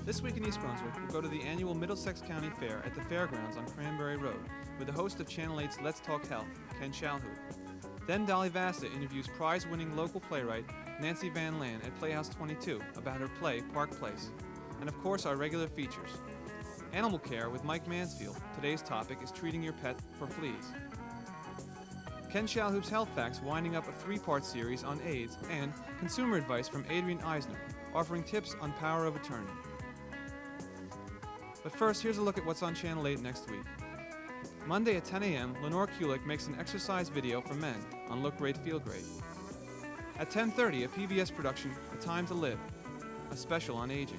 This week in East Brunswick, we'll go to the annual Middlesex County Fair at the Fairgrounds on Cranberry Road with the host of Channel 8's Let's Talk Health, Ken Shalhoub. Then Dolly Vasta interviews prize-winning local playwright Nancy Van Laan at Playhouse 22 about her play, Park Place. And of course, our regular features. Animal care with Mike Mansfield. Today's topic is treating your pet for fleas. Ken Shalhoub's Health Facts winding up a three-part series on AIDS, and consumer advice from Adrian Eisner, offering tips on power of attorney. But first, here's a look at what's on Channel 8 next week. Monday at 10 a.m., Lenore Kulik makes an exercise video for men on Look Great, Feel Great. At 10:30, a PBS production, A Time to Live, a special on aging.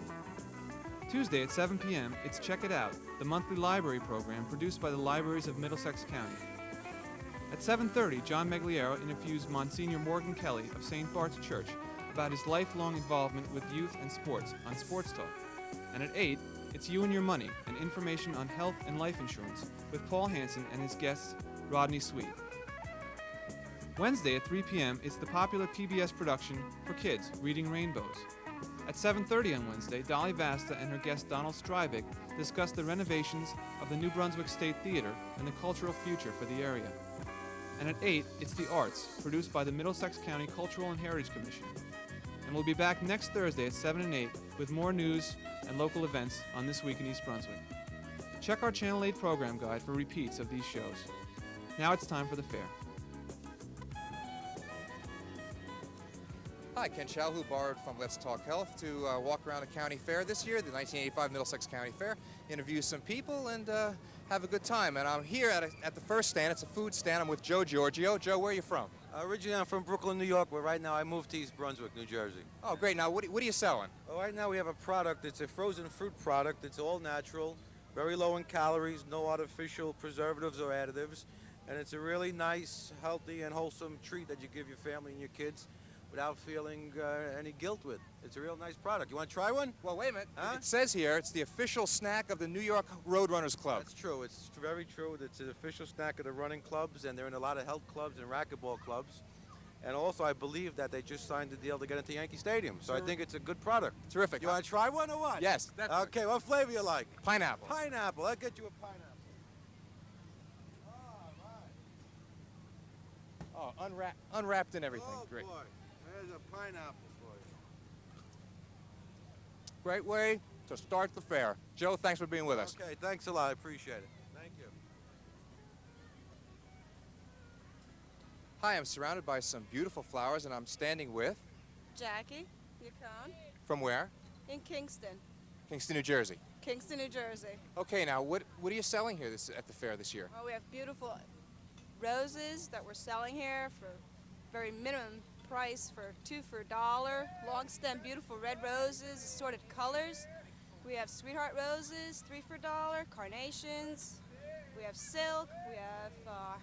Tuesday at 7 p.m., it's Check It Out, the monthly library program produced by the libraries of Middlesex County. At 7:30, John Megliero interviews Monsignor Morgan Kelly of St. Bart's Church about his lifelong involvement with youth and sports on Sports Talk. And at 8, it's You and Your Money, and information on health and life insurance with Paul Hansen and his guests, Rodney Sweet. Wednesday at 3 p.m., it's the popular PBS production for kids, Reading Rainbows. At 7:30 on Wednesday, Dolly Vasta and her guest Donald Strivik discuss the renovations of the New Brunswick State Theater and the cultural future for the area. And at 8, it's The Arts, produced by the Middlesex County Cultural and Heritage Commission. And we'll be back next Thursday at 7 and 8 with more news and local events on This Week in East Brunswick. Check our Channel 8 program guide for repeats of these shows. Now it's time for the fair. Hi, Ken Shalhoub borrowed from Let's Talk Health to walk around the county fair this year, the 1985 Middlesex County Fair, interview some people, and have a good time. And I'm here at the first stand. It's a food stand. I'm with Joe Giorgio. Joe, where are you from? Originally, I'm from Brooklyn, New York, but right now I moved to East Brunswick, New Jersey. Oh, great. Now, what are you selling? Well, right now we have a product. It's a frozen fruit product. It's all natural, very low in calories, no artificial preservatives or additives. And it's a really nice, healthy, and wholesome treat that you give your family and your kids without feeling any guilt with. It's a real nice product. You want to try one? Well, wait a minute. Huh? It says here it's the official snack of the New York Roadrunners Club. That's true. It's very true. It's an official snack of the running clubs, and they're in a lot of health clubs and racquetball clubs. And also, I believe that they just signed a deal to get into Yankee Stadium. So I think it's a good product. Terrific. You want to try one or what? Yes, definitely. Okay, what flavor you like? Pineapple. Pineapple. I'll get you a pineapple. All right. Oh, unwrapped and everything. Oh, Great. boy. There's a pineapple for you. Great way to start the fair. Joe, thanks for being with us. Okay, thanks a lot. I appreciate it. Thank you. Hi, I'm surrounded by some beautiful flowers, and I'm standing with... Jackie Yacone From where? in Kingston, Kingston, New Jersey. New Jersey. Okay, now, what are you selling here at the fair this year? Well, we have beautiful roses that we're selling here for very minimum price for 2 for $1. Long stem, beautiful red roses, assorted colors. We have sweetheart roses, 3 for $1. Carnations. We have silk. We have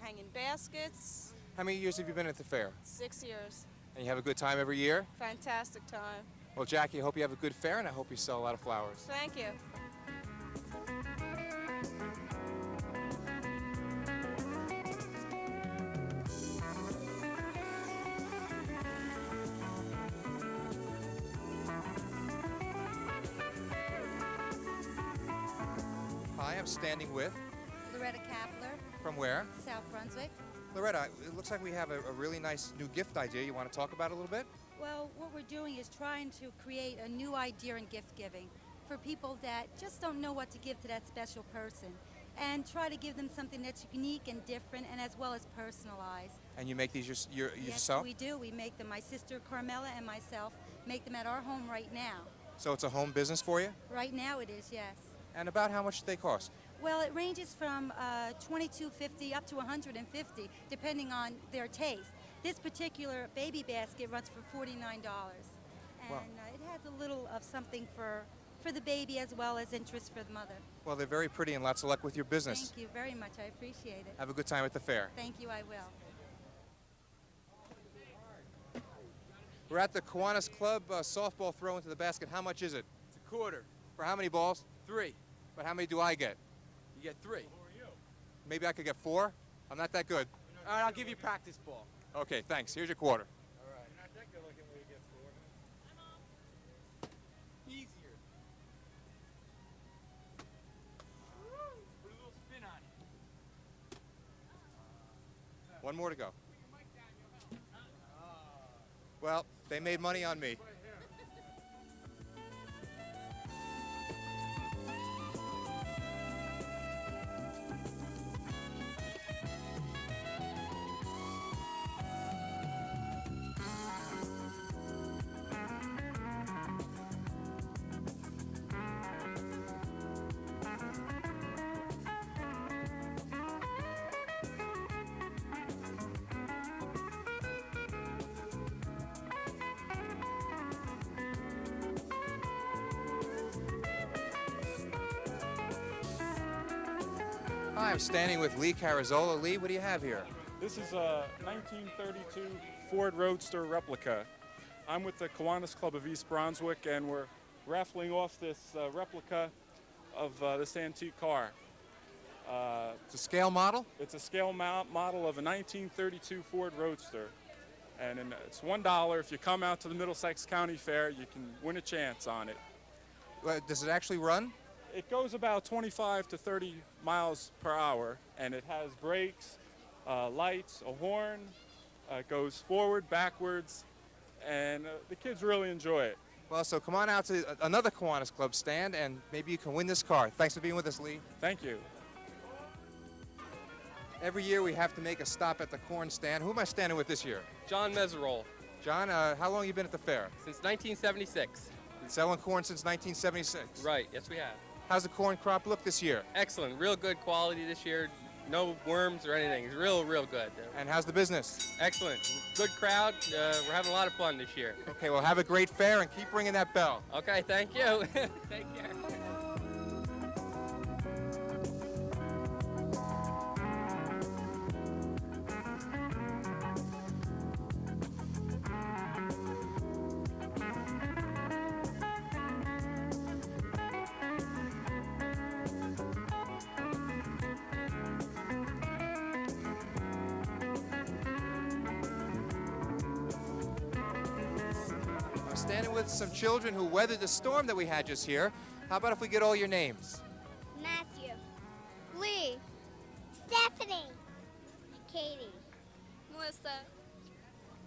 hanging baskets. How many years have you been at the fair? 6 years. And you have a good time every year? Fantastic time. Well, Jackie, I hope you have a good fair, and I hope you sell a lot of flowers. Thank you. Hi, I'm standing with... Loretta Kapler, From where? South Brunswick. Loretta, it looks like we have a really nice new gift idea. You want to talk about it a little bit? Well, what we're doing is trying to create a new idea in gift giving for people that just don't know what to give to that special person, and try to give them something that's unique and different, and as well as personalized. And you make these yourself? Yes, we do. We make them. My sister Carmela and myself make them at our home right now. So it's a home business for you? Right now it is, yes. And about how much do they cost? Well, it ranges from $22.50 up to $150, depending on their taste. This particular baby basket runs for $49, and it has a little of something for the baby as well as interest for the mother. Well, they're very pretty, and lots of luck with your business. Thank you very much. I appreciate it. Have a good time at the fair. Thank you. I will. We're at the Kiwanis Club softball throw into the basket. How much is it? It's a quarter. For how many balls? 3. But how many do I get? You get 3. Maybe I could get 4? I'm not that good. All right, I'll give you practice ball. Okay, thanks. Here's your quarter. All right. Easier. One more to go. Well, they made money on me. Hi, I'm standing with Lee Carazola. Lee, what do you have here? This is a 1932 Ford Roadster replica. I'm with the Kiwanis Club of East Brunswick, and we're raffling off this replica of this antique car. It's a scale model? It's a scale model of a 1932 Ford Roadster. And it's $1. If you come out to the Middlesex County Fair, you can win a chance on it. Does it actually run? It goes about 25 to 30 miles per hour, and it has brakes, lights, a horn. It goes forward, backwards, and the kids really enjoy it. Well, so come on out to another Kiwanis Club stand, and maybe you can win this car. Thanks for being with us, Lee. Thank you. Every year we have to make a stop at the corn stand. Who am I standing with this year? John Meserole, John, how long have you been at the fair? since 1976. Been selling corn since 1976. Right, yes we have. How's the corn crop look this year? Excellent, real good quality this year. No worms or anything. It's real good. And how's the business? Excellent. Good crowd. We're having a lot of fun this year. Okay, well, have a great fair and keep ringing that bell. Okay, thank you. Take care. I'm standing with some children who weathered the storm that we had just here. How about if we get all your names? Matthew. Lee. Stephanie. Katie. Melissa.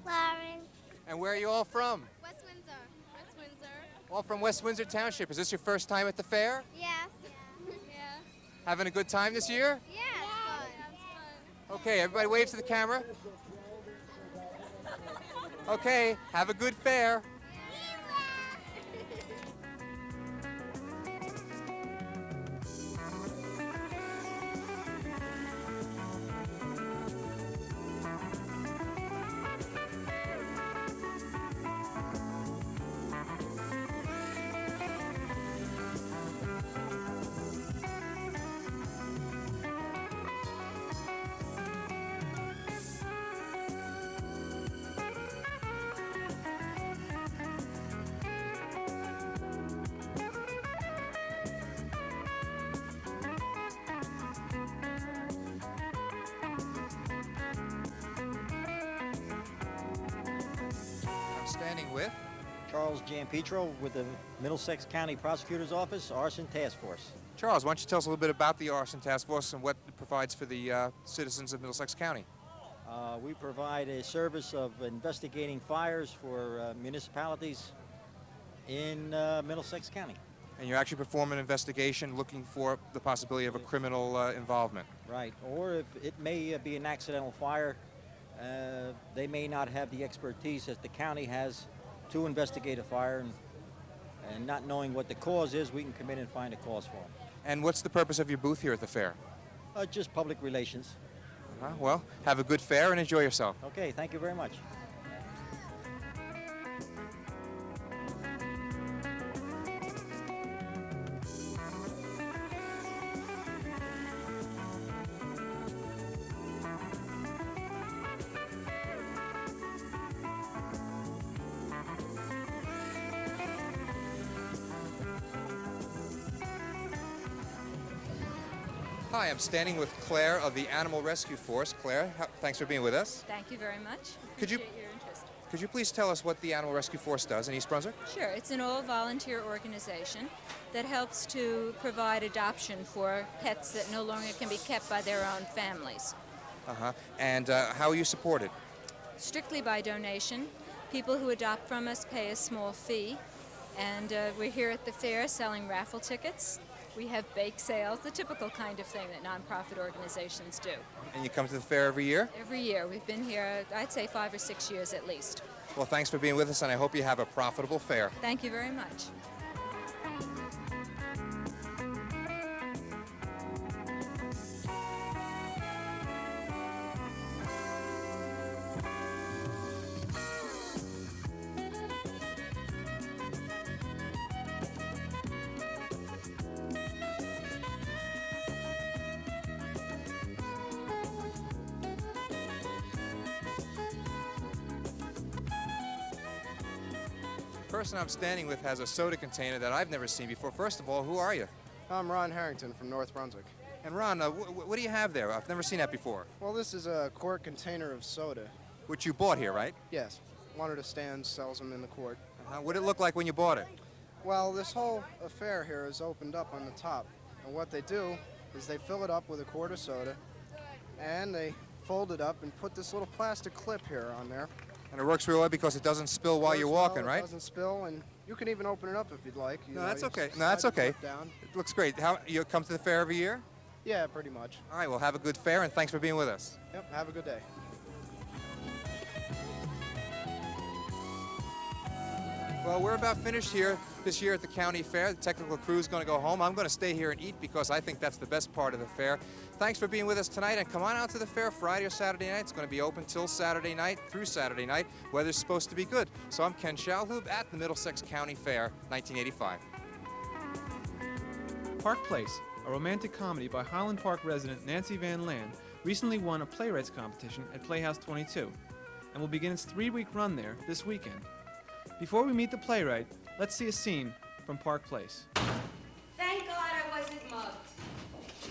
Lauren. And where are you all from? West Windsor. West Windsor. All from West Windsor Township. Is this your first time at the fair? Yes. Yeah. Having a good time this year? Yeah. It's fun. Okay, everybody wave to the camera. Okay, have a good fair. I'm standing with Charles Gianpietro with the Middlesex County Prosecutor's Office, Arson Task Force. Charles. Why don't you tell us a little bit about the Arson Task Force and what it provides for the citizens of Middlesex County? We provide a service of investigating fires for municipalities in Middlesex County. And you actually perform an investigation looking for the possibility of a criminal involvement. Right, or if it may be an accidental fire, they may not have the expertise that the county has to investigate a fire, and not knowing what the cause is, we can come in and find a cause for them. And what's the purpose of your booth here at the fair? Just public relations. Well, have a good fair and enjoy yourself. Okay, thank you very much. Hi, I'm standing with Claire of the Animal Rescue Force. Claire, thanks for being with us. Thank you very much. Could you- Appreciate your interest. Could you please tell us what the Animal Rescue Force does in East Brunswick? Sure. It's an all-volunteer organization that helps to provide adoption for pets that no longer can be kept by their own families. And how are you supported? Strictly by donation. People who adopt from us pay a small fee. And we're here at the fair selling raffle tickets. We have bake sales, the typical kind of thing that nonprofit organizations do. And you come to the fair every year? Every year. We've been here, I'd say 5 or 6 years at least. Well, thanks for being with us, and I hope you have a profitable fair. Thank you very much. The person I'm standing with has a soda container that I've never seen before. First of all, who are you? I'm Ron Harrington from North Brunswick. And Ron, what do you have there? I've never seen that before. Well, this is a quart container of soda. Which you bought here, right? Yes. One of the stands sells them in the quart. What did it look like when you bought it? Well, this whole affair here is opened up on the top. And what they do is they fill it up with a quart of soda, and they fold it up and put this little plastic clip here on there. And it works real well because it doesn't spill while you're walking, right? It doesn't spill, and you can even open it up if you'd like. No, that's okay. No, that's okay. It looks great. You come to the fair every year? Yeah, pretty much. All right, well, have a good fair, and thanks for being with us. Yep, have a good day. Well, we're about finished here this year at the county fair. The technical crew is going to go home. I'm going to stay here and eat because I think that's the best part of the fair. Thanks for being with us tonight, and come on out to the fair Friday or Saturday night. It's going to be open till Saturday night through Saturday night. Weather's supposed to be good. So I'm Ken Shalhoub at the Middlesex County Fair, 1985. Park Place, a romantic comedy by Highland Park resident Nancy Van Laan, recently won a playwrights competition at Playhouse 22 and will begin its 3-week run there this weekend. Before we meet the playwright, let's see a scene from Park Place. Thank God I wasn't mugged.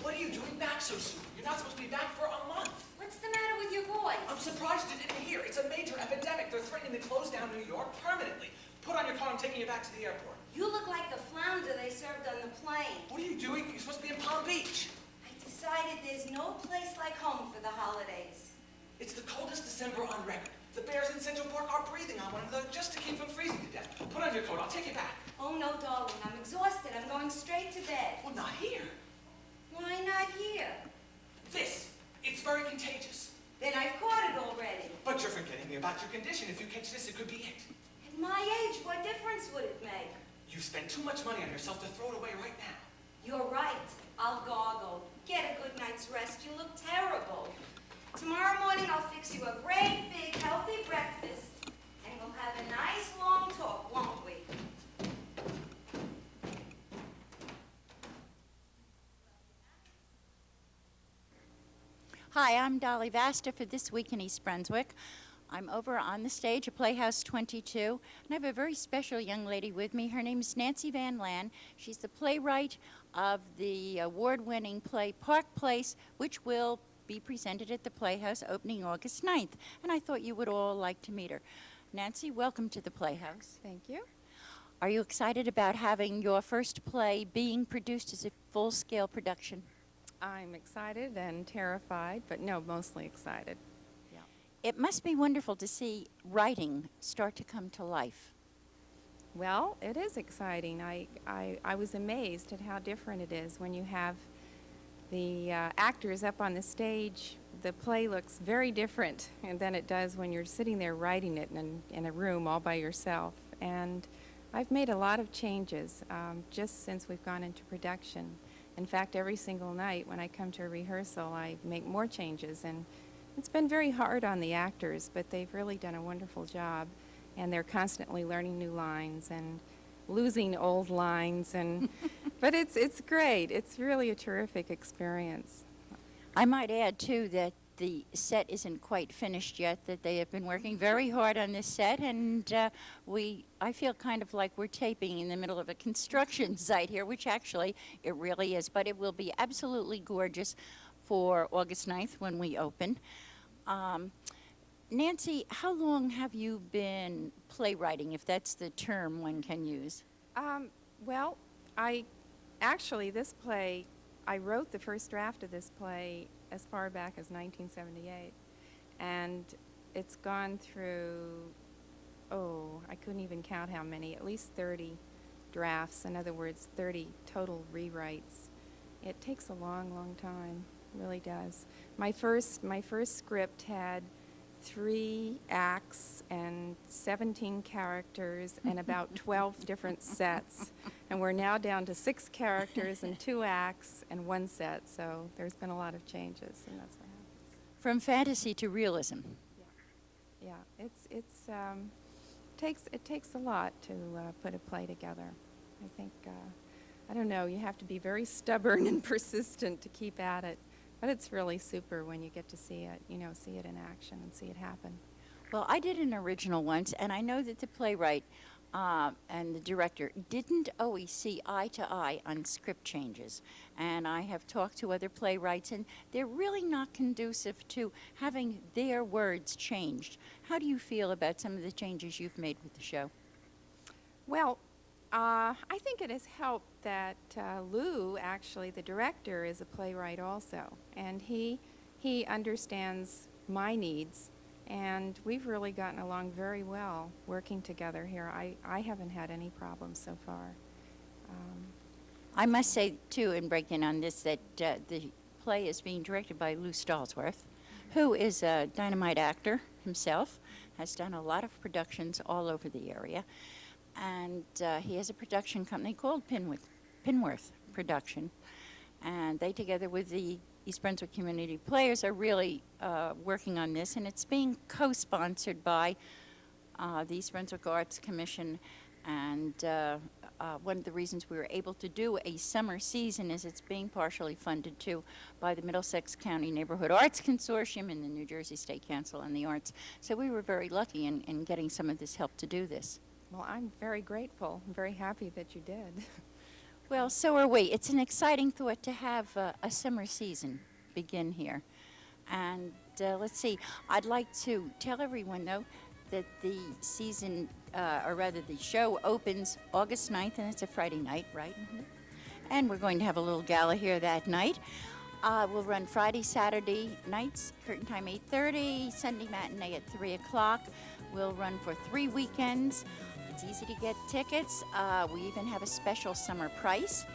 What are you doing back so soon? You're not supposed to be back for a month. What's the matter with your boy? I'm surprised you didn't hear. It's a major epidemic. They're threatening to close down New York permanently. Put on your coat. I'm taking you back to the airport. You look like the flounder they served on the plane. What are you doing? You're supposed to be in Palm Beach. I decided there's no place like home for the holidays. It's the coldest December on record. The bears in Central Park are breathing on one another just to keep from freezing to death. Put on your coat. I'll take you back. Oh, no, darling. I'm exhausted. I'm going straight to bed. Well, not here. Why not here? It's very contagious. Then I've caught it already. But you're forgetting me about your condition. If you catch this, it could be it. At my age, what difference would it make? You spend too much money on yourself to throw it away right now. You're right. I'll gargle. Get a good night's rest. You look terrible. Tomorrow morning, I'll fix you a great, big, healthy breakfast, and we'll have a nice, long talk, won't we? Hi, I'm Dolly Vasta for This Week in East Brunswick. I'm over on the stage at Playhouse 22, and I have a very special young lady with me. Her name is Nancy Van Laan. She's the playwright of the award-winning play Park Place, which will be presented at the Playhouse opening August 9th, and I thought you would all like to meet her. Nancy, welcome to the Playhouse. Thank you. Are you excited about having your first play being produced as a full-scale production? I'm excited and terrified, but no, mostly excited. Yeah. It must be wonderful to see writing start to come to life. Well, it is exciting. I was amazed at how different it is when you have the actors up on the stage. The play looks very different than it does when you're sitting there writing it in a room all by yourself. And I've made a lot of changes just since we've gone into production. In fact, every single night when I come to a rehearsal, I make more changes. And it's been very hard on the actors, but they've really done a wonderful job. And they're constantly learning new lines and losing old lines, and but it's great. It's really a terrific experience. I might add too that the set isn't quite finished yet, that they have been working very hard on this set, and I feel kind of like we're taping in the middle of a construction site here, which actually it really is, but it will be absolutely gorgeous for August 9th when we open. Nancy, how long have you been playwriting, if that's the term one can use? Well, this play, I wrote the first draft of this play as far back as 1978. And it's gone through, oh, I couldn't even count how many, at least 30 drafts. In other words, 30 total rewrites. It takes a long, long time, really does. My first script had 3 acts and 17 characters and about 12 different sets. And we're now down to 6 characters and 2 acts and 1 set. So there's been a lot of changes, and that's what happens. From fantasy to realism. Yeah, it takes a lot to put a play together. I think, I don't know, you have to be very stubborn and persistent to keep at it. But it's really super when you get to see it, you know, see it in action and see it happen. Well, I did an original once, and I know that the playwright and the director didn't always see eye to eye on script changes. And I have talked to other playwrights, and they're really not conducive to having their words changed. How do you feel about some of the changes you've made with the show? Well, I think it has helped that Lou, actually, the director, is a playwright also. And he understands my needs. And we've really gotten along very well working together here. I haven't had any problems so far. I must say, too, and break in on this, that the play is being directed by Lou Stallsworth, who is a dynamite actor himself, has done a lot of productions all over the area. And he has a production company called Pinworth Production. And they, together with the East Brunswick Community Players, are really working on this. And it's being co-sponsored by the East Brunswick Arts Commission. And one of the reasons we were able to do a summer season is it's being partially funded, too, by the Middlesex County Neighborhood Arts Consortium and the New Jersey State Council on the Arts. So we were very lucky in getting some of this help to do this. Well, I'm very grateful. I'm very happy that you did. Well, so are we. It's an exciting thought to have a summer season begin here. And let's see, I'd like to tell everyone, though, that the season, or rather the show opens August 9th, and it's a Friday night, right? Mm-hmm. And we're going to have a little gala here that night. We'll run Friday, Saturday nights, curtain time 8:30, Sunday matinee at 3 o'clock. We'll run for 3 weekends. It's easy to get tickets. We even have a special summer price.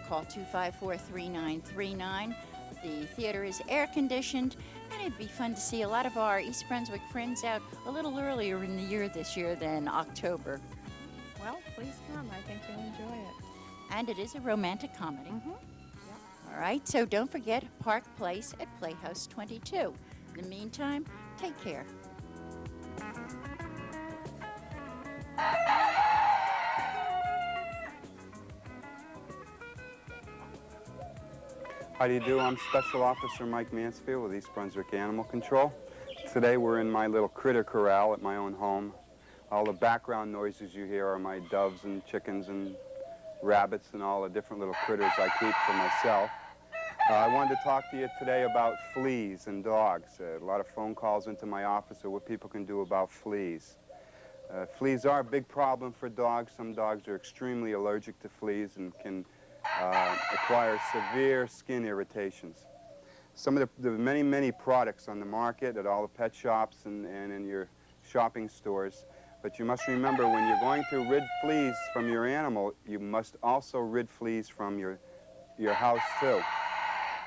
Call 254-3939. The theater is air-conditioned, and it'd be fun to see a lot of our East Brunswick friends out a little earlier in the year this year than October. Well, please come. I think you'll enjoy it. And it is a romantic comedy. Mm-hmm. Yep. All right, so don't forget Park Place at Playhouse 22. In the meantime, take care. How do you do? I'm Special Officer Mike Mansfield with East Brunswick Animal Control. Today we're in my little critter corral at my own home. All the background noises you hear are my doves and chickens and rabbits and all the different little critters I keep for myself. I wanted to talk to you today about fleas and dogs. A lot of phone calls into my office of what people can do about fleas. Fleas are a big problem for dogs. Some dogs are extremely allergic to fleas and can acquire severe skin irritations. Some of the many, many products on the market at all the pet shops and in your shopping stores. But you must remember, when you're going to rid fleas from your animal, you must also rid fleas from your house too.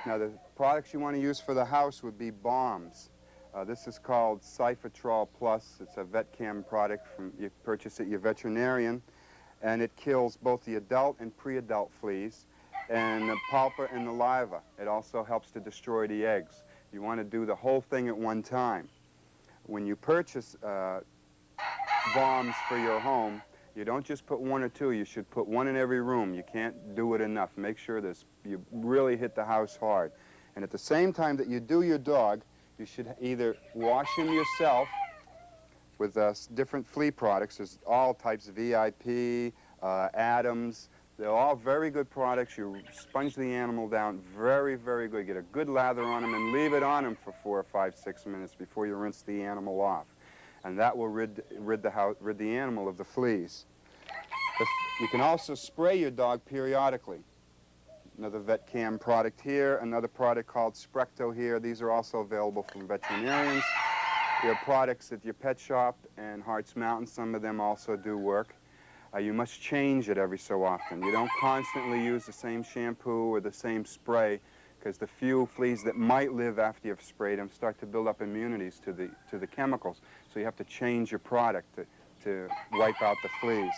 Now, the products you want to use for the house would be balms. This is called Cyphotrol Plus. It's a VetCam product. You purchase at your veterinarian, and it kills both the adult and pre-adult fleas and the pulpa and the larva. It also helps to destroy the eggs. You want to do the whole thing at one time. When you purchase balms for your home, you don't just put 1 or 2. You should put 1 in every room. You can't do it enough. Make sure you really hit the house hard. And at the same time that you do your dog, you should either wash him yourself with different flea products. There's all types of VIP, Adams. They're all very good products. You sponge the animal down very, very good. Get a good lather on him and leave it on him for 4 or 5, 6 minutes before you rinse the animal off. And that will rid the animal of the fleas. You can also spray your dog periodically. Another VetCam product here, another product called Sprecto here. These are also available from veterinarians. You have products at your pet shop and Hart's Mountain. Some of them also do work. You must change it every so often. You don't constantly use the same shampoo or the same spray, because the few fleas that might live after you've sprayed them start to build up immunities to the chemicals. So you have to change your product to wipe out the fleas.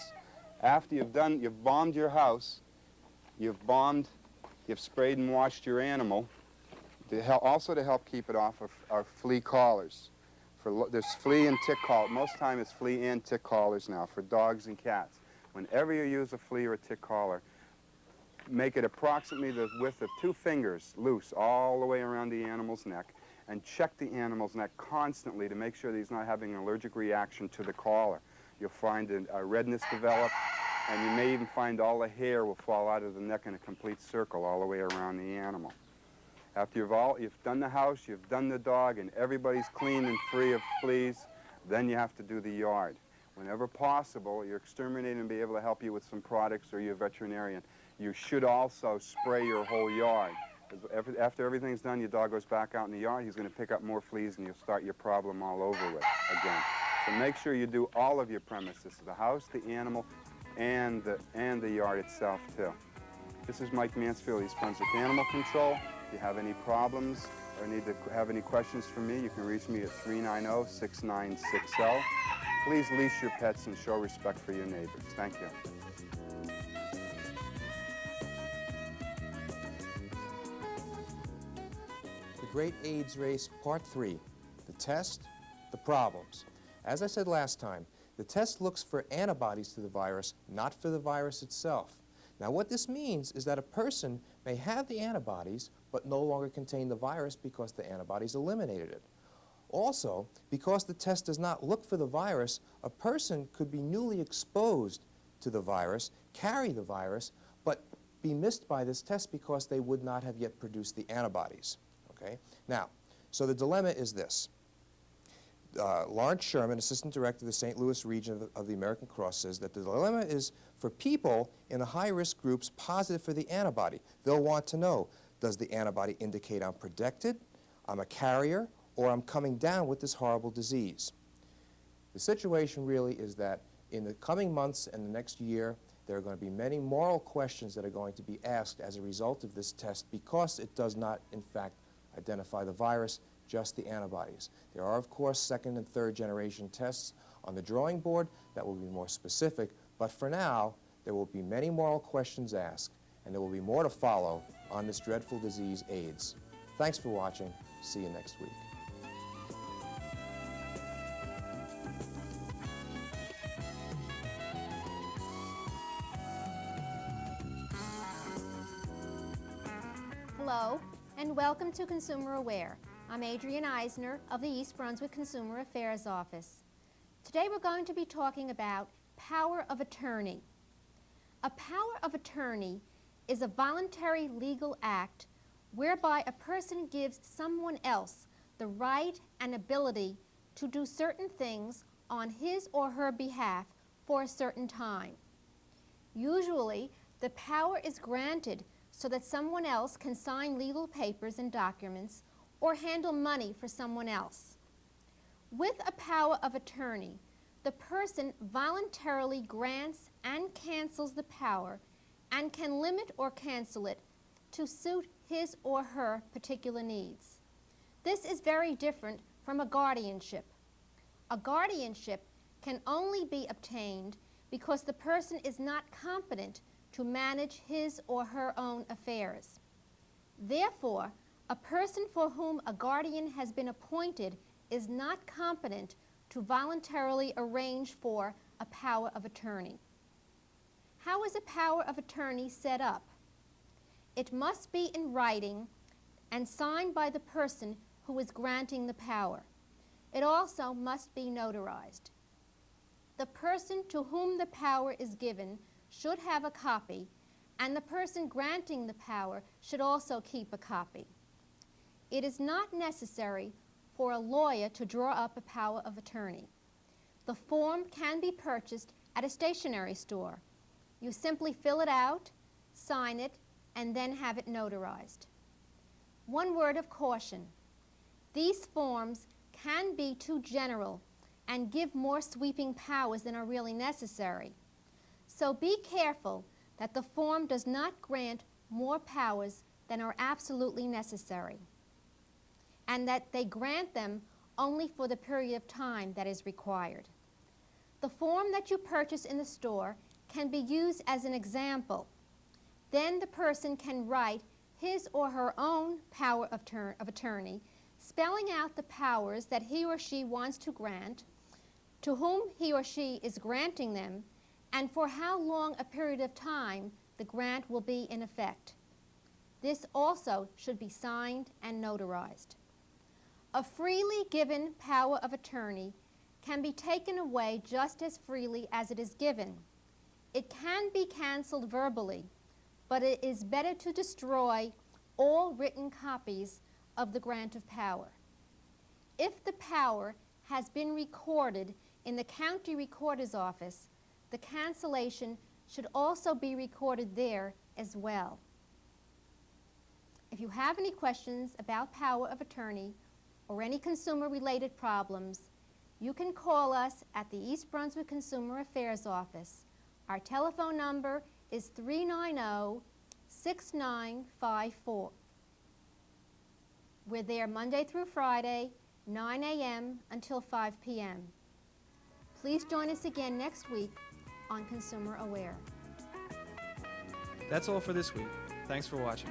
After you've bombed your house, you've sprayed and washed your animal, also to help keep it off are flea collars. There's flea and tick collars. Most time it's flea and tick collars now for dogs and cats. Whenever you use a flea or a tick collar, make it approximately the width of 2 fingers loose all the way around the animal's neck, and check the animal's neck constantly to make sure that he's not having an allergic reaction to the collar. You'll find a redness develop, and you may even find all the hair will fall out of the neck in a complete circle all the way around the animal. After you've done the house, you've done the dog, and everybody's clean and free of fleas, then you have to do the yard. Whenever possible, your exterminator will be able to help you with some products, or your veterinarian. You should also spray your whole yard. After everything's done, your dog goes back out in the yard, he's going to pick up more fleas, and you'll start your problem all over again. So make sure you do all of your premises, the house, the animal, and the yard itself, too. This is Mike Mansfield, East Brunswick Animal Control. If you have any problems or need to have any questions for me, you can reach me at 390-6960. Please leash your pets and show respect for your neighbors. Thank you. The Great AIDS Race, Part 3, the test, the problems. As I said last time, the test looks for antibodies to the virus, not for the virus itself. Now, what this means is that a person may have the antibodies, but no longer contain the virus because the antibodies eliminated it. Also, because the test does not look for the virus, a person could be newly exposed to the virus, carry the virus, but be missed by this test because they would not have yet produced the antibodies. Okay? Now, so the dilemma is this. Lawrence Sherman, Assistant Director of the St. Louis region of the American Cross, says that the dilemma is for people in the high-risk groups positive for the antibody. They'll want to know, does the antibody indicate I'm protected, I'm a carrier, or I'm coming down with this horrible disease? The situation really is that in the coming months and the next year, there are going to be many moral questions that are going to be asked as a result of this test because it does not, in fact, identify the virus, just the antibodies. There are, of course, 2nd and 3rd generation tests on the drawing board that will be more specific, but for now, there will be many moral questions asked, and there will be more to follow on this dreadful disease, AIDS. Thanks for watching. See you next week. Hello, and welcome to Consumer Aware. I'm Adrienne Eisner of the East Brunswick Consumer Affairs Office. Today we're going to be talking about power of attorney. A power of attorney is a voluntary legal act whereby a person gives someone else the right and ability to do certain things on his or her behalf for a certain time. Usually, the power is granted so that someone else can sign legal papers and documents or handle money for someone else. With a power of attorney, the person voluntarily grants and cancels the power and can limit or cancel it to suit his or her particular needs. This is very different from a guardianship. A guardianship can only be obtained because the person is not competent to manage his or her own affairs. Therefore, a person for whom a guardian has been appointed is not competent to voluntarily arrange for a power of attorney. How is a power of attorney set up? It must be in writing and signed by the person who is granting the power. It also must be notarized. The person to whom the power is given should have a copy, and the person granting the power should also keep a copy. It is not necessary for a lawyer to draw up a power of attorney. The form can be purchased at a stationery store. You simply fill it out, sign it, and then have it notarized. One word of caution. These forms can be too general and give more sweeping powers than are really necessary. So be careful that the form does not grant more powers than are absolutely necessary, and that they grant them only for the period of time that is required. The form that you purchase in the store can be used as an example. Then the person can write his or her own power of attorney, spelling out the powers that he or she wants to grant, to whom he or she is granting them, and for how long a period of time the grant will be in effect. This also should be signed and notarized. A freely given power of attorney can be taken away just as freely as it is given. It can be canceled verbally, but it is better to destroy all written copies of the grant of power. If the power has been recorded in the county recorder's office, the cancellation should also be recorded there as well. If you have any questions about power of attorney or any consumer-related problems, you can call us at the East Brunswick Consumer Affairs Office. Our telephone number is 390-6954. We're there Monday through Friday, 9 a.m. until 5 p.m. Please join us again next week on Consumer Aware. That's all for this week. Thanks for watching.